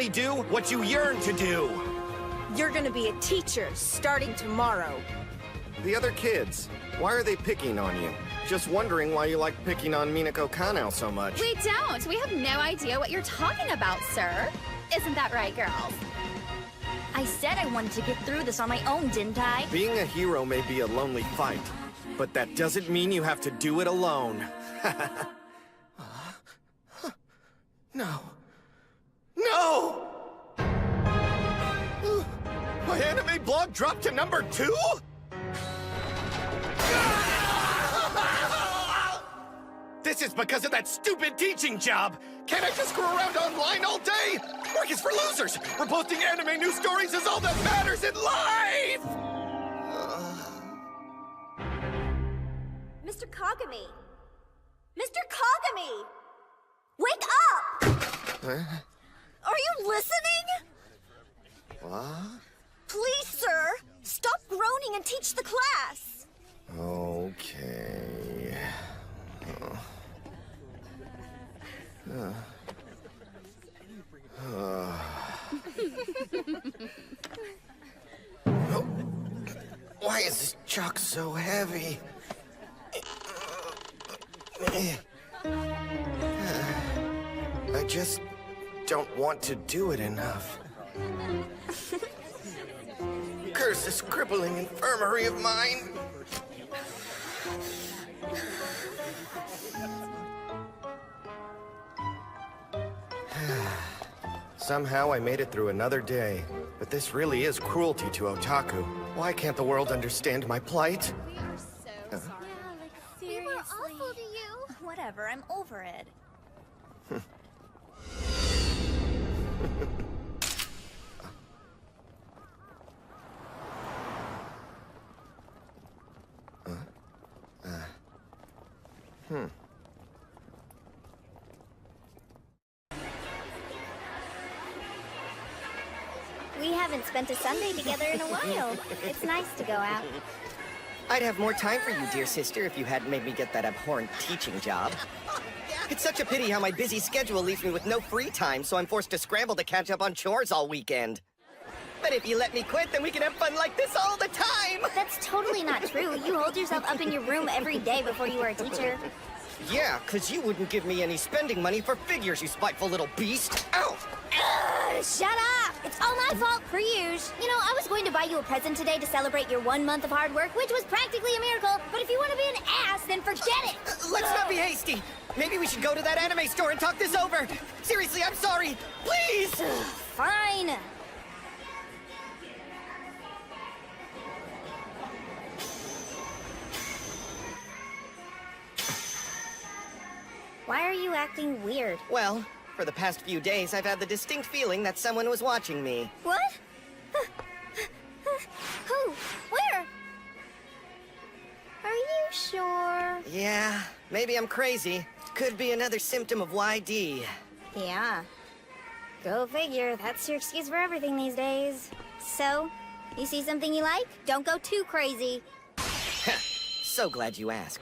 do what you yearn to do. You're gonna be a teacher starting tomorrow. The other kids, why are they picking on you? Just wondering why you like picking on Minako Kanao so much. We don't. We have no idea what you're talking about, sir. Isn't that right, girls? I said I wanted to get through this on my own, didn't I? Being a hero may be a lonely fight, but that doesn't mean you have to do it alone. No. No! My anime blog dropped to number 2? This is because of that stupid teaching job! Can't I just screw around online all day? Work is for losers! Reposting anime news stories is all that matters in life! Mr. Kagami! Mr. Kagami! Wake up! Huh? Are you listening? What? Please, sir, stop groaning and teach the class. Okay. Why is this chalk so heavy? I just don't want to do it enough. Curse this crippling infirmary of mine. Somehow I made it through another day. But this really is cruelty to otaku. Why can't the world understand my plight? We are so sorry. We were awful to you. Whatever, I'm over it. We haven't spent a Sunday together in a while. It's nice to go out. I'd have more time for you, dear sister, if you hadn't made me get that abhorrent teaching job. It's such a pity how my busy schedule leaves me with no free time, so I'm forced to scramble to catch up on chores all weekend. But if you let me quit, then we can have fun like this all the time! That's totally not true. You hold yourself up in your room every day before you were a teacher. Yeah, 'cause you wouldn't give me any spending money for figures, you spiteful little beast! Ow! Shut up! It's all my fault for years. You know, I was going to buy you a present today to celebrate your 1 month of hard work, which was practically a miracle. But if you want to be an ass, then forget it! Let's not be hasty! Maybe we should go to that anime store and talk this over! Seriously, I'm sorry! Please! Fine. Why are you acting weird? Well, for the past few days, I've had the distinct feeling that someone was watching me. What? Who? Where? Are you sure? Yeah, maybe I'm crazy. Could be another symptom of YD. Yeah. Go figure. That's your excuse for everything these days. So, you see something you like? Don't go too crazy. So glad you asked.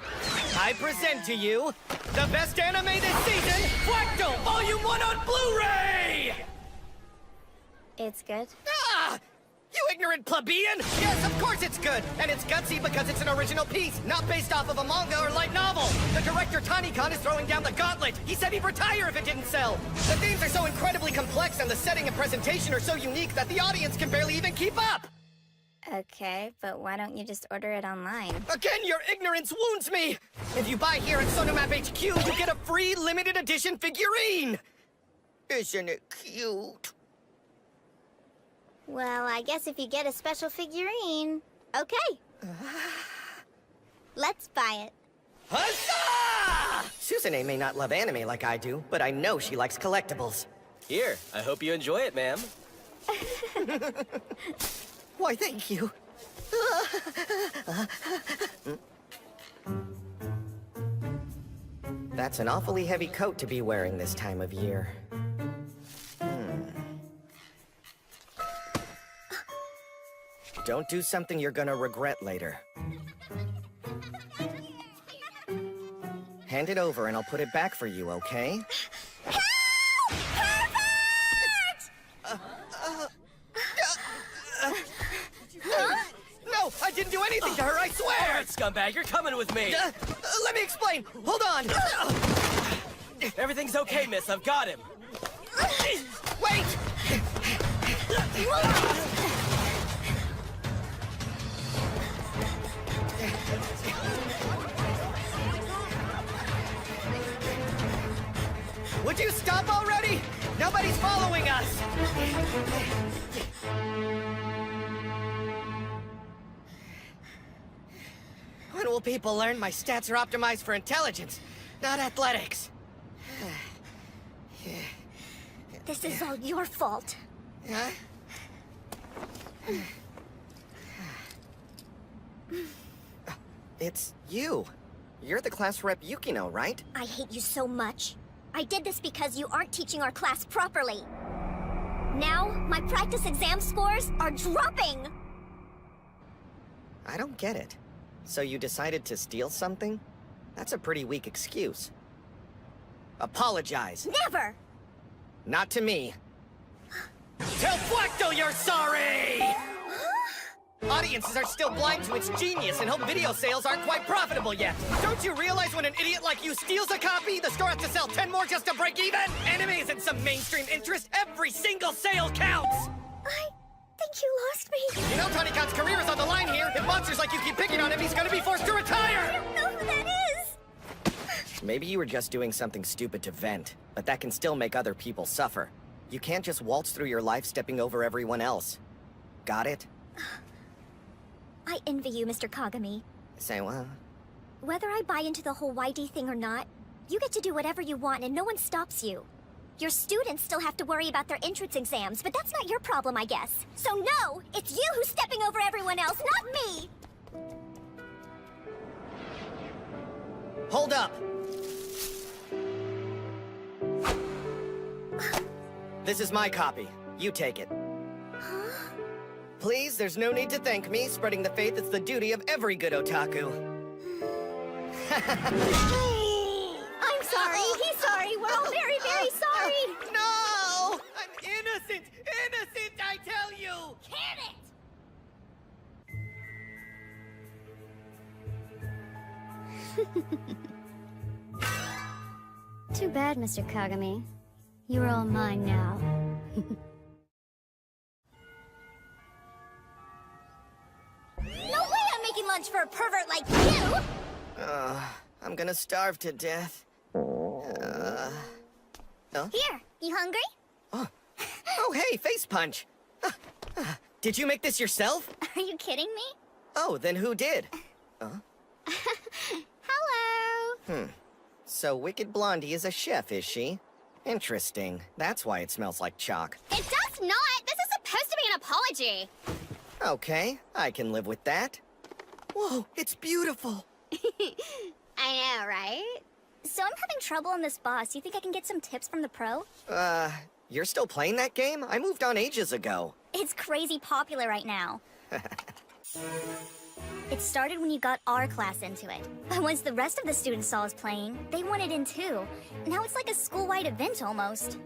I present to you the best anime this season, Fractal Volume 1 on Blu-ray! It's good. Ah! You ignorant plebeian! Yes, of course it's good! And it's gutsy because it's an original piece, not based off of a manga or light novel! The director Tanikon is throwing down the gauntlet! He said he'd retire if it didn't sell! The themes are so incredibly complex and the setting and presentation are so unique that the audience can barely even keep up! Okay, but why don't you just order it online? Again, your ignorance wounds me! If you buy here at Sonomap HQ, you get a free limited edition figurine! Isn't it cute? Well, I guess if you get a special figurine... Okay. Let's buy it. Huzzah! Suzune may not love anime like I do, but I know she likes collectibles. Here, I hope you enjoy it, ma'am. Why, thank you. That's an awfully heavy coat to be wearing this time of year. Don't do something you're gonna regret later. Hand it over and I'll put it back for you, okay? Help! Perfect! Alright, scumbag, you're coming with me. Let me explain. Hold on. Everything's okay, miss. I've got him. Wait! Would you stop already? Nobody's following us! When will people learn my stats are optimized for intelligence, not athletics? This is all your fault. Huh? It's you. You're the class rep Yukino, right? I hate you so much. I did this because you aren't teaching our class properly. Now, my practice exam scores are dropping! I don't get it. So you decided to steal something? That's a pretty weak excuse. Apologize. Never! Not to me. Tell Flacto you're sorry! Audiences are still blind to its genius and home video sales aren't quite profitable yet. Don't you realize when an idiot like you steals a copy, the store has to sell 10 more just to break even? Anime isn't some mainstream interest. Every single sale counts! I think you lost me. You know Tanikan's career is on the line here. If monsters like you keep picking on him, he's gonna be forced to I retire! don't know who that is! Maybe you were just doing something stupid to vent, but that can still make other people suffer. You can't just waltz through your life stepping over everyone else. Got it? I envy you, Mr. Kagami. Say what? Whether I buy into the whole YD thing or not, you get to do whatever you want and no one stops you. Your students still have to worry about their entrance exams, but that's not your problem, I guess. So no, it's you who's stepping over everyone else, not me! Hold up! This is my copy. You take it. Please, there's no need to thank me. Spreading the faith is the duty of every good otaku. I'm sorry, he's sorry, we're all very, very sorry! No! I'm innocent! Innocent, I tell you! Can it? Too bad, Mr. Kagami. You're all mine now. No way I'm making lunch for a pervert like you! I'm gonna starve to death. Here, you hungry? Oh, hey, face punch! Did you make this yourself? Are you kidding me? Oh, then who did? Hello! So Wicked Blondie is a chef, is she? Interesting. That's why it smells like chalk. It does not! This is supposed to be an apology! Okay, I can live with that. Whoa, it's beautiful! I know, right? So I'm having trouble on this boss. You think I can get some tips from the pro? You're still playing that game? I moved on ages ago. It's crazy popular right now. It started when you got our class into it. But once the rest of the students saw us playing, they wanted in too. Now it's like a school-wide event almost.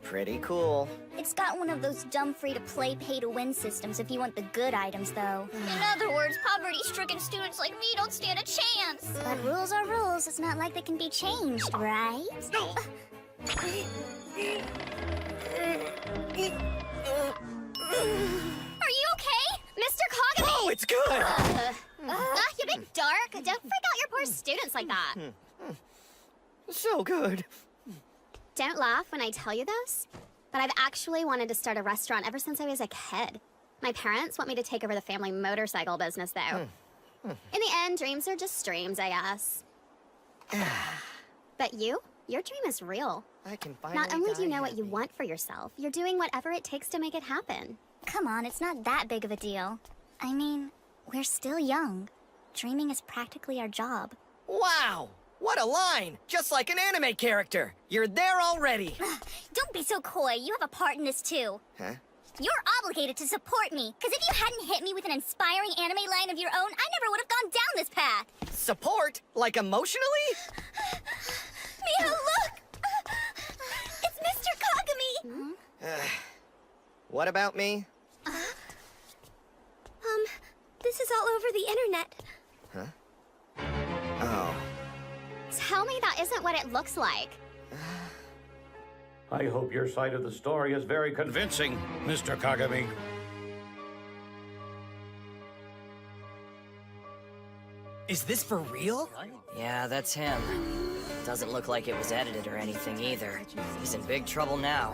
Pretty cool. It's got one of those dumb free-to-play, pay-to-win systems if you want the good items, though. In other words, poverty-stricken students like me don't stand a chance. But rules are rules. It's not like they can be changed, right? No! Are you okay? Mr. Kagami! Oh, it's good! You big dark! Don't freak out your poor students like that! So good. Don't laugh when I tell you this, but I've actually wanted to start a restaurant ever since I was a kid. My parents want me to take over the family motorcycle business, though. In the end, dreams are just dreams, I guess. But your dream is real. I can finally Not only do you die know what you happy. want for yourself, you're doing whatever it takes to make it happen. Come on, it's not that big of a deal. I mean, we're still young. Dreaming is practically our job. Wow! What a line! Just like an anime character! You're there already! Don't be so coy. You have a part in this, too. Huh? You're obligated to support me, because if you hadn't hit me with an inspiring anime line of your own, I never would have gone down this path. Support? Like emotionally? Mia, look! It's Mr. Kagami! What about me? This is all over the internet. Oh. Tell me that isn't what it looks like. I hope your side of the story is very convincing, Mr. Kagami. Is this for real? Yeah, that's him. Doesn't look like it was edited or anything either. He's in big trouble now.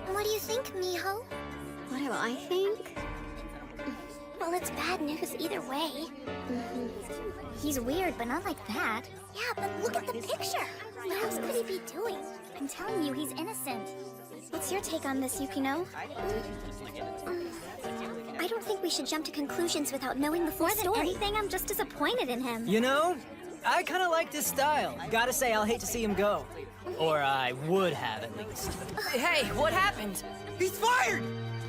What do you think, Miho? What do I think? Well, it's bad news either way. He's weird, but not like that. Yeah, but look at the picture. What else could he be doing? I'm telling you, he's innocent. What's your take on this, Yukino? I don't think we should jump to conclusions without knowing the full story. More than anything, I'm just disappointed in him. You know, I kind of like this style. Gotta say, I'll hate to see him go. Or I would have, at least. Hey, what happened? He's fired!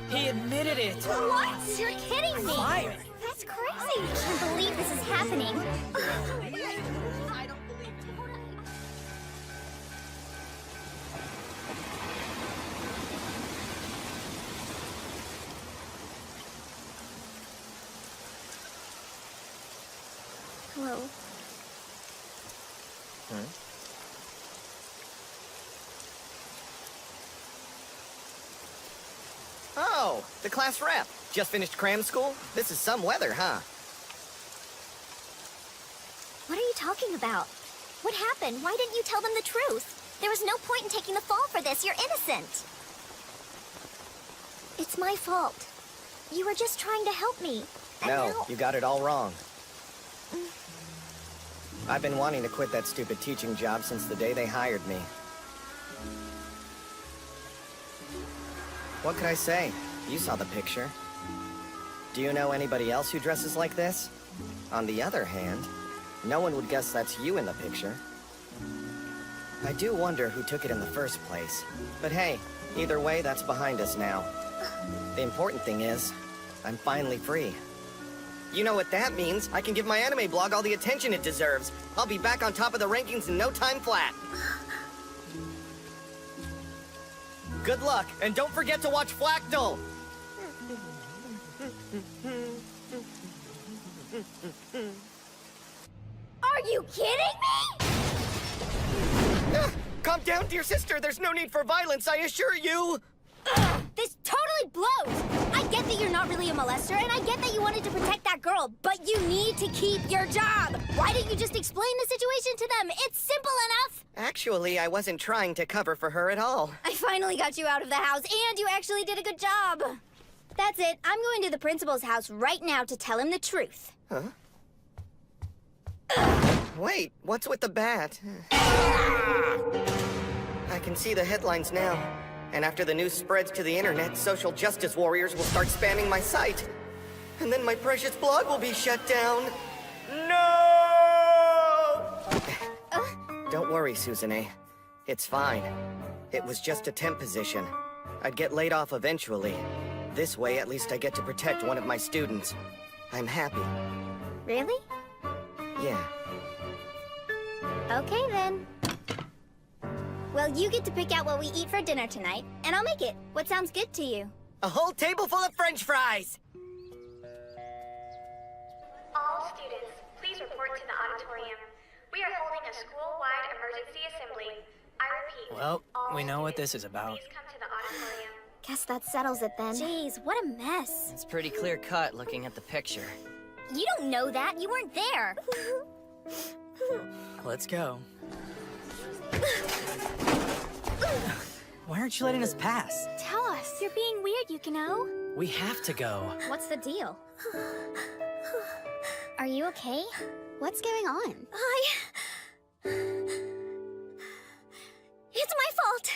He admitted it. What? You're kidding me! Fired? That's crazy! I can't believe this is happening. Hello. Oh, the class rep. Just finished cram school? This is some weather, huh? What are you talking about? What happened? Why didn't you tell them the truth? There was no point in taking the fall for this. You're innocent. It's my fault. You were just trying to help me. And No, now... you got it all wrong. I've been wanting to quit that stupid teaching job since the day they hired me. What could I say? You saw the picture. Do you know anybody else who dresses like this? On the other hand, no one would guess that's you in the picture. I do wonder who took it in the first place. But hey, either way, that's behind us now. The important thing is, I'm finally free. You know what that means? I can give my anime blog all the attention it deserves. I'll be back on top of the rankings in no time flat. Good luck, and don't forget to watch Flactal! Are you kidding me? Calm down, dear sister. There's no need for violence, I assure you. This totally blows! I get that you're not really a molester, and I get that you wanted to protect that girl, but you need to keep your job! Why didn't you just explain the situation to them? It's simple enough! Actually, I wasn't trying to cover for her at all. I finally got you out of the house, and you actually did a good job! That's it. I'm going to the principal's house right now to tell him the truth. Huh? Wait, what's with the bat? I can see the headlines now. And after the news spreads to the internet, social justice warriors will start spamming my site. And then my precious blog will be shut down. No! Don't worry, Suzune. It's fine. It was just a temp position. I'd get laid off eventually. This way, at least I get to protect one of my students. I'm happy. Really? Yeah. Okay, then. Well, you get to pick out what we eat for dinner tonight, and I'll make it. What sounds good to you? A whole table full of French fries! All students, please report to the auditorium. We are holding a school-wide emergency assembly. I repeat. Well, all we know what students, this is about. Please come to the auditorium. Guess that settles it then. Jeez, what a mess. It's pretty clear cut looking at the picture. You don't know that. You weren't there. Let's go. Why aren't you letting us pass? Tell us. You're being weird, Yukino. We have to go. What's the deal? Are you okay? What's going on? It's my fault.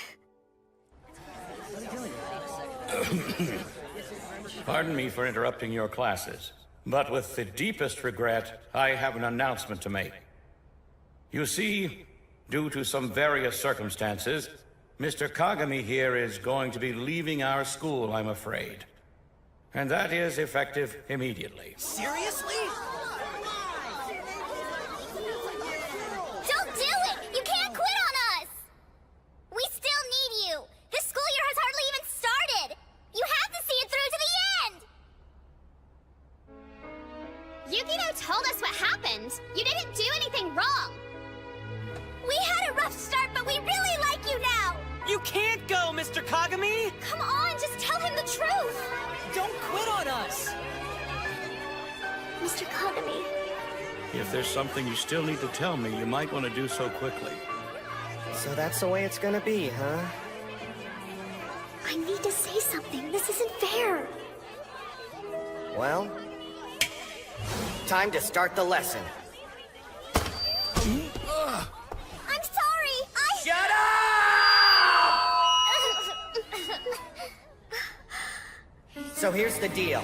Pardon me for interrupting your classes, but with the deepest regret, I have an announcement to make. You see, due to some various circumstances, Mr. Kagami here is going to be leaving our school, I'm afraid. And that is effective immediately. Seriously? Don't do it! You can't quit on us! We still need you! This school year has hardly even started! You have to see it through to the end! Yukino told us what happened. happened. You didn't do anything wrong. We had a rough start, but we really like you now! You can't go, Mr. Kagami! Come on, just tell him the truth! Don't quit on us! Mr. Kagami. If there's something you still need to tell me, you might want to do so quickly. So that's the way it's gonna be, huh? I need to say something. This isn't fair. Well, time to start the lesson. I'm sorry. Shut up! So here's the deal.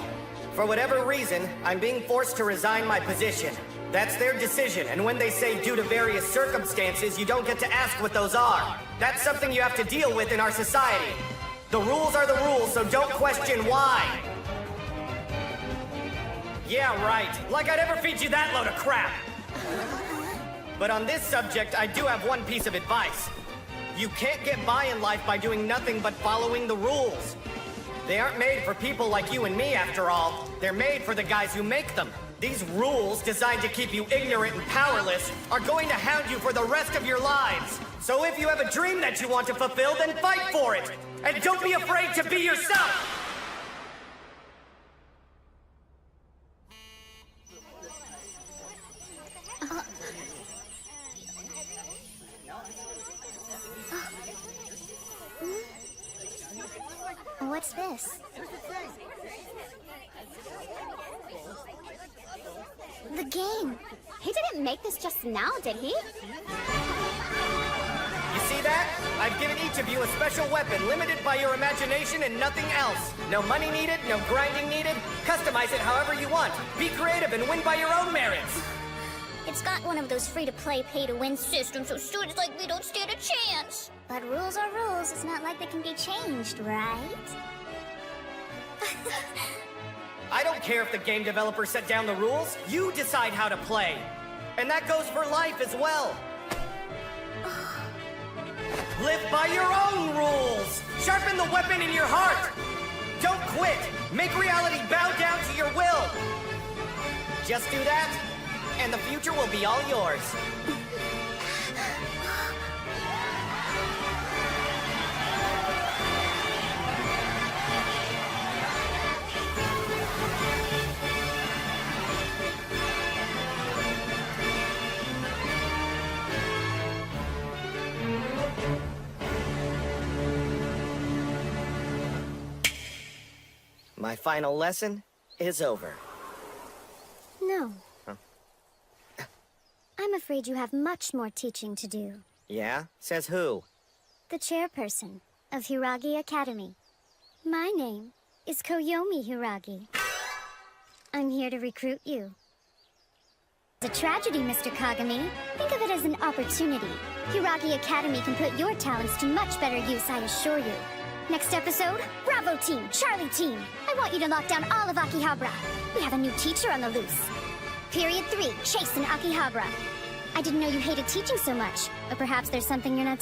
For whatever reason, I'm being forced to resign my position. That's their decision, and when they say due to various circumstances, you don't get to ask what those are. That's something you have to deal with in our society. The rules are the rules, so don't question why. Yeah, right. Like I'd ever feed you that load of crap. But on this subject, I do have one piece of advice. You can't get by in life by doing nothing but following the rules. They aren't made for people like you and me, after all. They're made for the guys who make them. These rules, designed to keep you ignorant and powerless, are going to hound you for the rest of your lives. So if you have a dream that you want to fulfill, then fight for it. And don't be afraid to be yourself! What's this? The game. He didn't make this just now, did he? You see that? I've given each of you a special weapon limited by your imagination and nothing else. No money needed, no grinding needed. Customize it however you want. Be creative and win by your own merits. It's got one of those free-to-play, pay-to-win systems, so students like me don't stand a chance. But rules are rules. It's not like they can be changed, right? I don't care if the game developer set down the rules. You decide how to play. And that goes for life as well. Live by your own rules. Sharpen the weapon in your heart. Don't quit. Make reality bow down to your will. Just do that, and the future will be all yours. My final lesson is over. No. Huh? I'm afraid you have much more teaching to do. Yeah? Says who? The chairperson of Hiragi Academy. My name is Koyomi Hiragi. I'm here to recruit you. It's a tragedy, Mr. Kagami. Think of it as an opportunity. Hiragi Academy can put your talents to much better use, I assure you. Next episode, Bravo Team, Charlie Team. I want you to lock down all of Akihabara. We have a new teacher on the loose. Period 3, Chase in Akihabara. I didn't know you hated teaching so much, but perhaps there's something you're not telling.